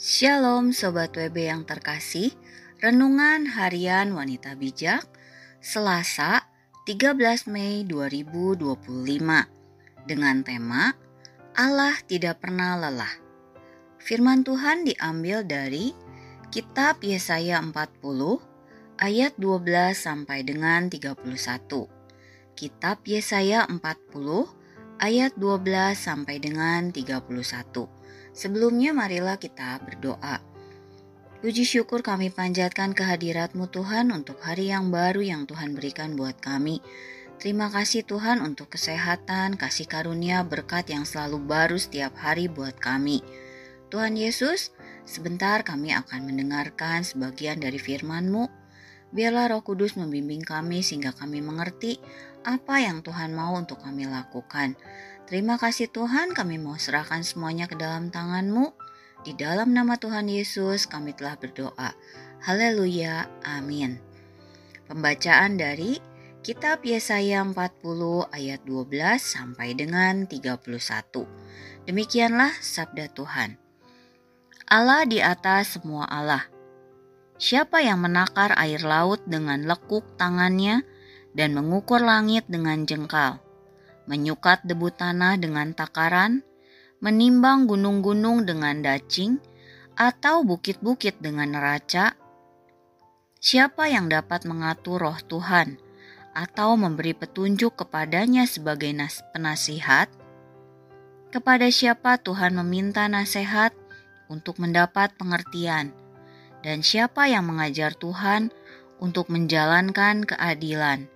Shalom Sobat WB yang terkasih, Renungan Harian Wanita Bijak, Selasa 13 Mei 2025, dengan tema Allah tidak pernah lelah. Firman Tuhan diambil dari Kitab Yesaya 40 ayat 12 sampai dengan 31. Kitab Yesaya 40 ayat 12 sampai dengan 31. Sebelumnya marilah kita berdoa. Puji syukur kami panjatkan kehadirat-Mu Tuhan untuk hari yang baru yang Tuhan berikan buat kami. Terima kasih Tuhan untuk kesehatan, kasih karunia, berkat yang selalu baru setiap hari buat kami. Tuhan Yesus, sebentar kami akan mendengarkan sebagian dari firman-Mu. Biarlah Roh Kudus membimbing kami sehingga kami mengerti apa yang Tuhan mau untuk kami lakukan. Terima kasih Tuhan, kami mau serahkan semuanya ke dalam tangan-Mu. Di dalam nama Tuhan Yesus kami telah berdoa. Haleluya, amin. Pembacaan dari Kitab Yesaya 40 ayat 12 sampai dengan 31. Demikianlah sabda Tuhan. Allah di atas semua Allah. Siapa yang menakar air laut dengan lekuk tangannya dan mengukur langit dengan jengkal, menyukat debu tanah dengan takaran, menimbang gunung-gunung dengan dacing, atau bukit-bukit dengan neraca? Siapa yang dapat mengatur roh Tuhan, atau memberi petunjuk kepadanya sebagai penasihat? Kepada siapa Tuhan meminta nasihat untuk mendapat pengertian? Dan siapa yang mengajar Tuhan untuk menjalankan keadilan?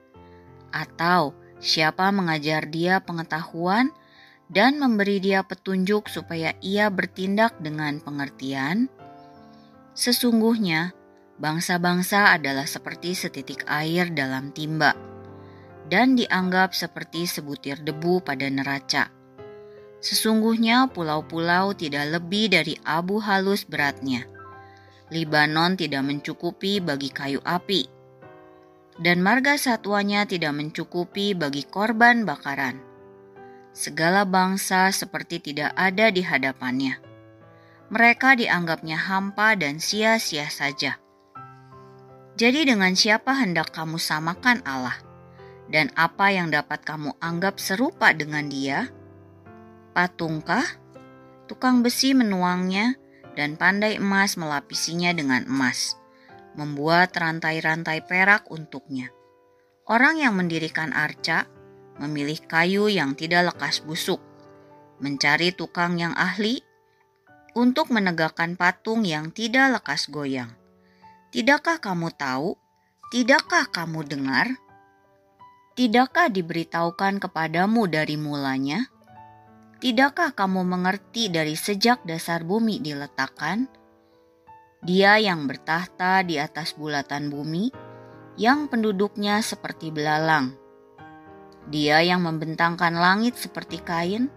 Atau siapa mengajar dia pengetahuan dan memberi dia petunjuk supaya ia bertindak dengan pengertian? Sesungguhnya, bangsa-bangsa adalah seperti setitik air dalam timba, dan dianggap seperti sebutir debu pada neraca. Sesungguhnya pulau-pulau tidak lebih dari abu halus beratnya. Libanon tidak mencukupi bagi kayu api, dan marga satwanya tidak mencukupi bagi korban bakaran. Segala bangsa seperti tidak ada di hadapannya. Mereka dianggapnya hampa dan sia-sia saja. Jadi dengan siapa hendak kamu samakan Allah? Dan apa yang dapat kamu anggap serupa dengan Dia? Patungkah? Tukang besi menuangnya, dan pandai emas melapisinya dengan emas, membuat rantai-rantai perak untuknya. Orang yang mendirikan arca memilih kayu yang tidak lekas busuk, mencari tukang yang ahli untuk menegakkan patung yang tidak lekas goyang. Tidakkah kamu tahu? Tidakkah kamu dengar? Tidakkah diberitahukan kepadamu dari mulanya? Tidakkah kamu mengerti dari sejak dasar bumi diletakkan? Dia yang bertahta di atas bulatan bumi, yang penduduknya seperti belalang. Dia yang membentangkan langit seperti kain,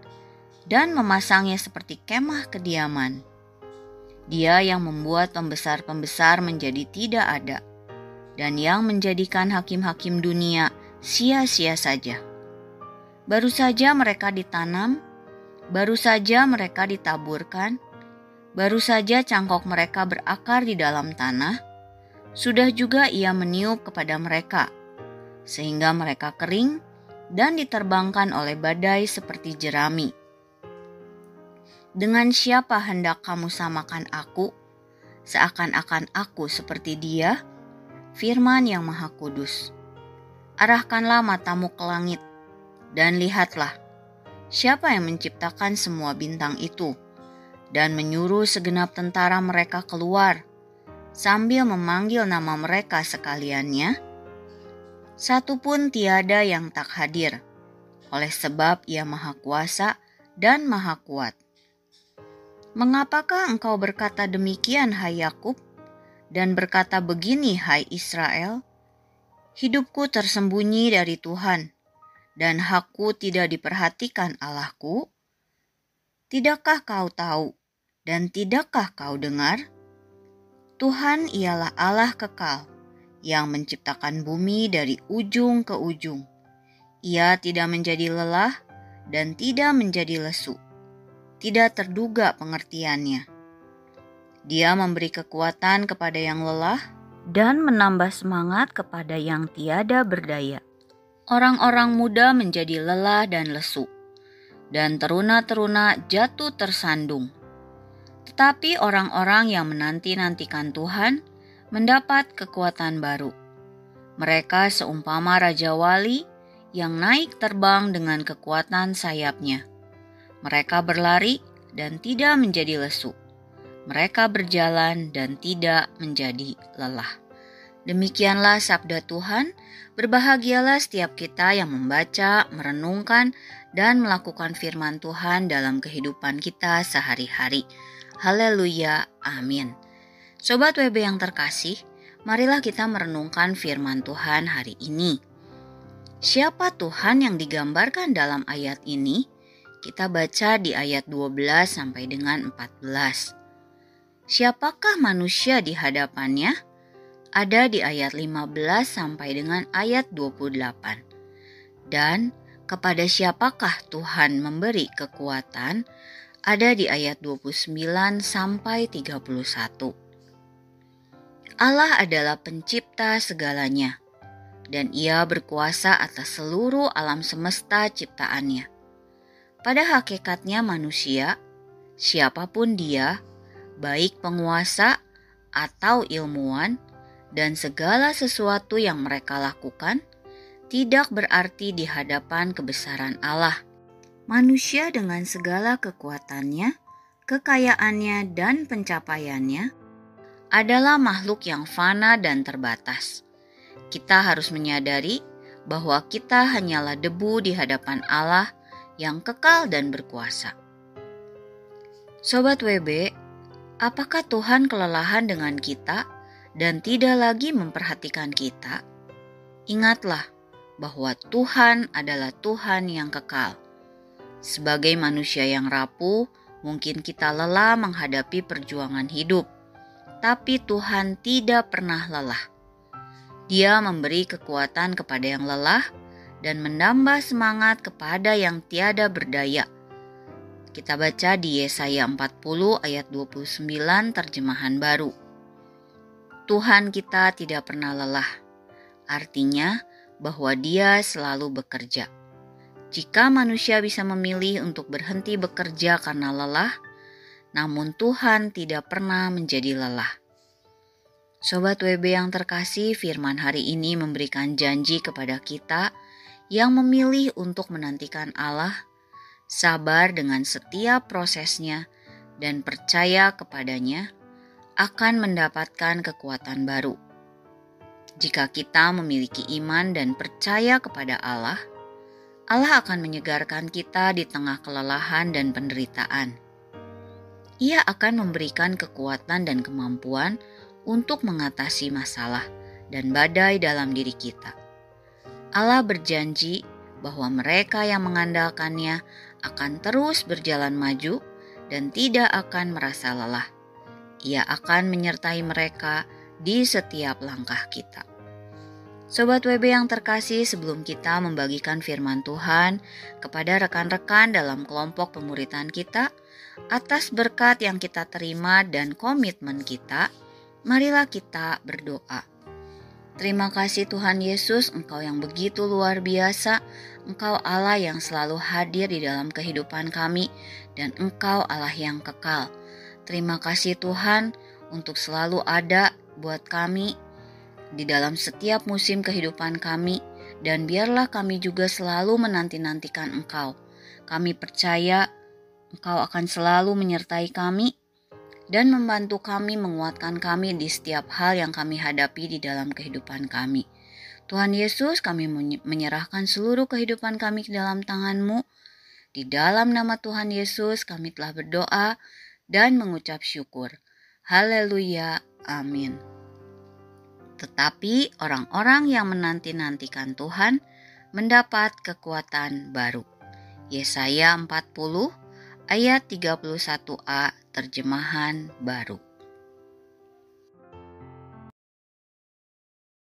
dan memasangnya seperti kemah kediaman. Dia yang membuat pembesar-pembesar menjadi tidak ada, dan yang menjadikan hakim-hakim dunia sia-sia saja. Baru saja mereka ditanam, baru saja mereka ditaburkan, baru saja cangkok mereka berakar di dalam tanah, sudah juga ia meniup kepada mereka, sehingga mereka kering dan diterbangkan oleh badai seperti jerami. Dengan siapa hendak kamu samakan aku? Seakan-akan aku seperti Dia, firman yang Maha Kudus. Arahkanlah matamu ke langit, dan lihatlah, siapa yang menciptakan semua bintang itu, dan menyuruh segenap tentara mereka keluar, sambil memanggil nama mereka sekaliannya? Satu pun tiada yang tak hadir, oleh sebab Ia Maha Kuasa dan Maha Kuat. Mengapakah engkau berkata demikian, hai Yakub, dan berkata begini, hai Israel? Hidupku tersembunyi dari Tuhan, dan hakku tidak diperhatikan Allahku? Tidakkah kau tahu, dan tidakkah kau dengar? Tuhan ialah Allah kekal, yang menciptakan bumi dari ujung ke ujung. Ia tidak menjadi lelah, dan tidak menjadi lesu. Tidak terduga pengertiannya. Dia memberi kekuatan kepada yang lelah dan menambah semangat kepada yang tiada berdaya. Orang-orang muda menjadi lelah dan lesu, dan teruna-teruna jatuh tersandung. Tetapi orang-orang yang menanti-nantikan Tuhan mendapat kekuatan baru. Mereka seumpama Raja Wali yang naik terbang dengan kekuatan sayapnya. Mereka berlari dan tidak menjadi lesu. Mereka berjalan dan tidak menjadi lelah. Demikianlah sabda Tuhan. Berbahagialah setiap kita yang membaca, merenungkan, dan melakukan firman Tuhan dalam kehidupan kita sehari-hari. Haleluya, amin. Sobat WB yang terkasih, marilah kita merenungkan firman Tuhan hari ini. Siapa Tuhan yang digambarkan dalam ayat ini? Kita baca di ayat 12 sampai dengan 14. Siapakah manusia di hadapannya? Ada di ayat 15 sampai dengan ayat 28. Dan kepada siapakah Tuhan memberi kekuatan? Ada di ayat 29 sampai 31. Allah adalah pencipta segalanya, dan Ia berkuasa atas seluruh alam semesta ciptaannya. Pada hakikatnya manusia, siapapun dia, baik penguasa atau ilmuwan, dan segala sesuatu yang mereka lakukan, tidak berarti di hadapan kebesaran Allah. Manusia dengan segala kekuatannya, kekayaannya, dan pencapaiannya adalah makhluk yang fana dan terbatas. Kita harus menyadari bahwa kita hanyalah debu di hadapan Allah yang kekal dan berkuasa. Sobat WB, apakah Tuhan kelelahan dengan kita dan tidak lagi memperhatikan kita? Ingatlah bahwa Tuhan adalah Tuhan yang kekal. Sebagai manusia yang rapuh, mungkin kita lelah menghadapi perjuangan hidup, tapi Tuhan tidak pernah lelah. Dia memberi kekuatan kepada yang lelah dan menambah semangat kepada yang tiada berdaya. Kita baca di Yesaya 40 ayat 29 terjemahan baru. Tuhan kita tidak pernah lelah, artinya bahwa Dia selalu bekerja. Jika manusia bisa memilih untuk berhenti bekerja karena lelah, namun Tuhan tidak pernah menjadi lelah. Sobat WB yang terkasih, firman hari ini memberikan janji kepada kita yang memilih untuk menantikan Allah, sabar dengan setiap prosesnya, dan percaya kepadanya, akan mendapatkan kekuatan baru. Jika kita memiliki iman dan percaya kepada Allah, Allah akan menyegarkan kita di tengah kelelahan dan penderitaan. Ia akan memberikan kekuatan dan kemampuan untuk mengatasi masalah dan badai dalam diri kita. Allah berjanji bahwa mereka yang mengandalkannya akan terus berjalan maju dan tidak akan merasa lelah. Ia akan menyertai mereka di setiap langkah kita. Sobat WB yang terkasih, sebelum kita membagikan firman Tuhan kepada rekan-rekan dalam kelompok pemuritan kita, atas berkat yang kita terima dan komitmen kita, marilah kita berdoa. Terima kasih Tuhan Yesus, Engkau yang begitu luar biasa, Engkau Allah yang selalu hadir di dalam kehidupan kami, dan Engkau Allah yang kekal. Terima kasih Tuhan untuk selalu ada buat kami di dalam setiap musim kehidupan kami, dan biarlah kami juga selalu menanti-nantikan Engkau. Kami percaya Engkau akan selalu menyertai kami, dan membantu kami, menguatkan kami di setiap hal yang kami hadapi di dalam kehidupan kami. Tuhan Yesus, kami menyerahkan seluruh kehidupan kami ke dalam tangan-Mu. Di dalam nama Tuhan Yesus kami telah berdoa dan mengucap syukur. Haleluya, amin. Tetapi orang-orang yang menanti-nantikan Tuhan mendapat kekuatan baru. Yesaya 40 ayat 31a terjemahan baru.